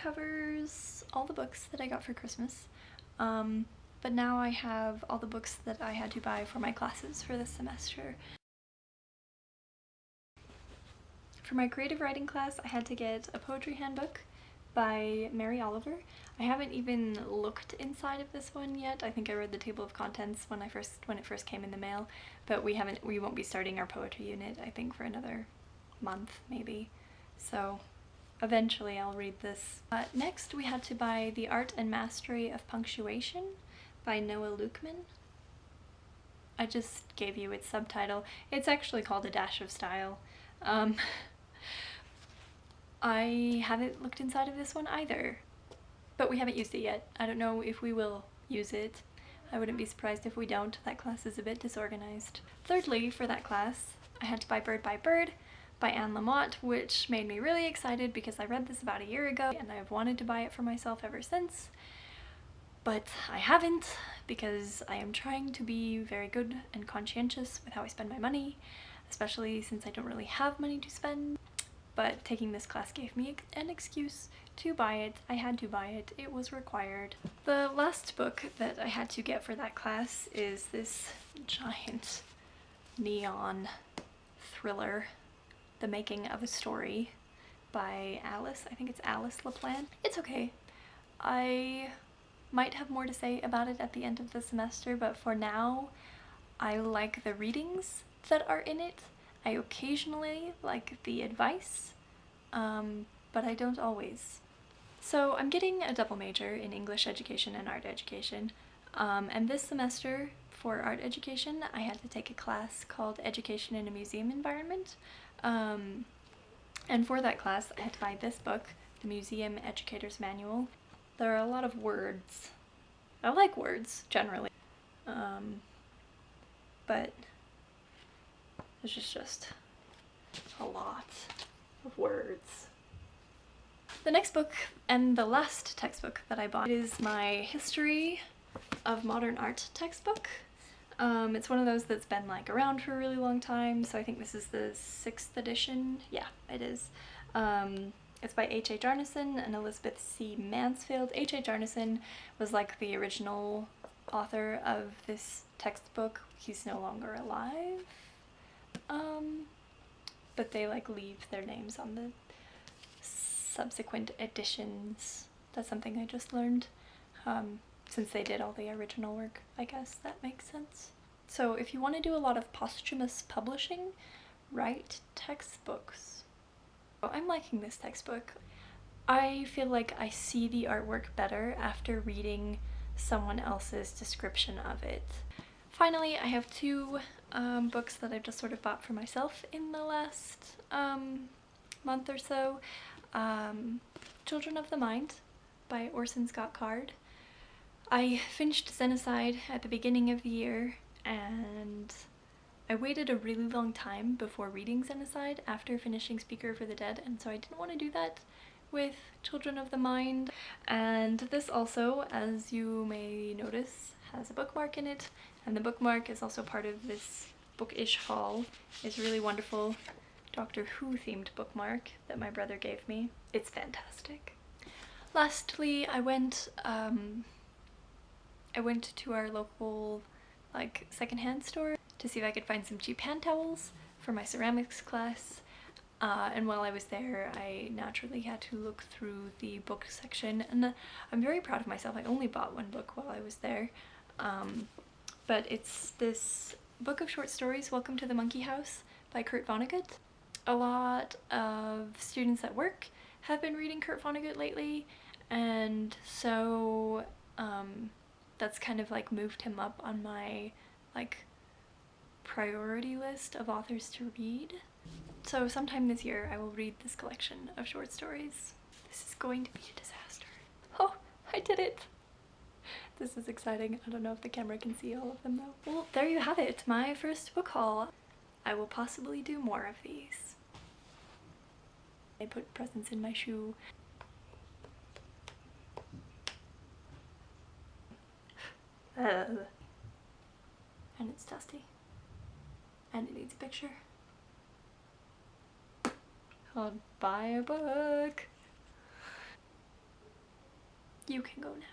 covers all the books that I got for Christmas, but now I have all the books that I had to buy for my classes for this semester. For my creative writing class, I had to get a poetry handbook by Mary Oliver. I haven't even looked inside of this one yet. I think I read the table of contents when it first came in the mail, but we won't be starting our poetry unit, I think, for another month maybe. So eventually I'll read this. Next we had to buy The Art and Mastery of Punctuation by Noah Lukeman. I just gave you its subtitle. It's actually called A Dash of Style. I haven't looked inside of this one either, but we haven't used it yet. I don't know if we will use it. I wouldn't be surprised if we don't. That class is a bit disorganized. Thirdly, for that class, I had to buy Bird by Bird by Anne Lamott, which made me really excited because I read this about a year ago and I've wanted to buy it for myself ever since. But I haven't, because I am trying to be very good and conscientious with how I spend my money, especially since I don't really have money to spend. But taking this class gave me an excuse to buy it. I had to buy it. It was required. The last book that I had to get for that class is this giant neon thriller, The Making of a Story by Alice. I think it's Alice LaPlante. It's okay. I might have more to say about it at the end of the semester, but for now, I like the readings that are in it. I occasionally like the advice, but I don't always. So I'm getting a double major in English education and art education, and this semester for art education I had to take a class called Education in a Museum Environment, and for that class I had to buy this book, The Museum Educator's Manual. There are a lot of words. I like words generally, but there's just a lot of words. The next book, and the last textbook that I bought, is my History of Modern Art textbook. It's one of those that's been like around for a really long time, so I think this is the 6th edition. Yeah, it is. It's by H.H. Arneson and Elizabeth C. Mansfield. H.H. Arneson was like the original author of this textbook. He's no longer alive. But they like leave their names on the subsequent editions. That's something I just learned, since they did all the original work. I guess that makes sense. So if you want to do a lot of posthumous publishing, write textbooks. I'm liking this textbook. I feel like I see the artwork better after reading someone else's description of it. Finally, I have 2 books that I've just sort of bought for myself in the last month or so. Children of the Mind by Orson Scott Card. I finished Xenocide at the beginning of the year, and I waited a really long time before reading Xenocide after finishing Speaker for the Dead, and so I didn't want to do that with Children of the Mind. And this also, as you may notice, has a bookmark in it, and the bookmark is also part of this Bookish haul. It's really wonderful Doctor Who themed bookmark that my brother gave me. It's fantastic. Lastly, I went to our local like secondhand store to see if I could find some cheap hand towels for my ceramics class. And while I was there, I naturally had to look through the book section, and I'm very proud of myself. I only bought 1 book while I was there, but it's this book of short stories, Welcome to the Monkey House by Kurt Vonnegut. A lot of students at work have been reading Kurt Vonnegut lately, and so that's kind of like moved him up on my like priority list of authors to read. So sometime this year I will read this collection of short stories. This is going to be a disaster. Oh, I did it! This is exciting. I don't know if the camera can see all of them though. Well, there you have it, my first book haul. I will possibly do more of these. I put presents in my shoe. And it's dusty. And it needs a picture. I'll buy a book. You can go now.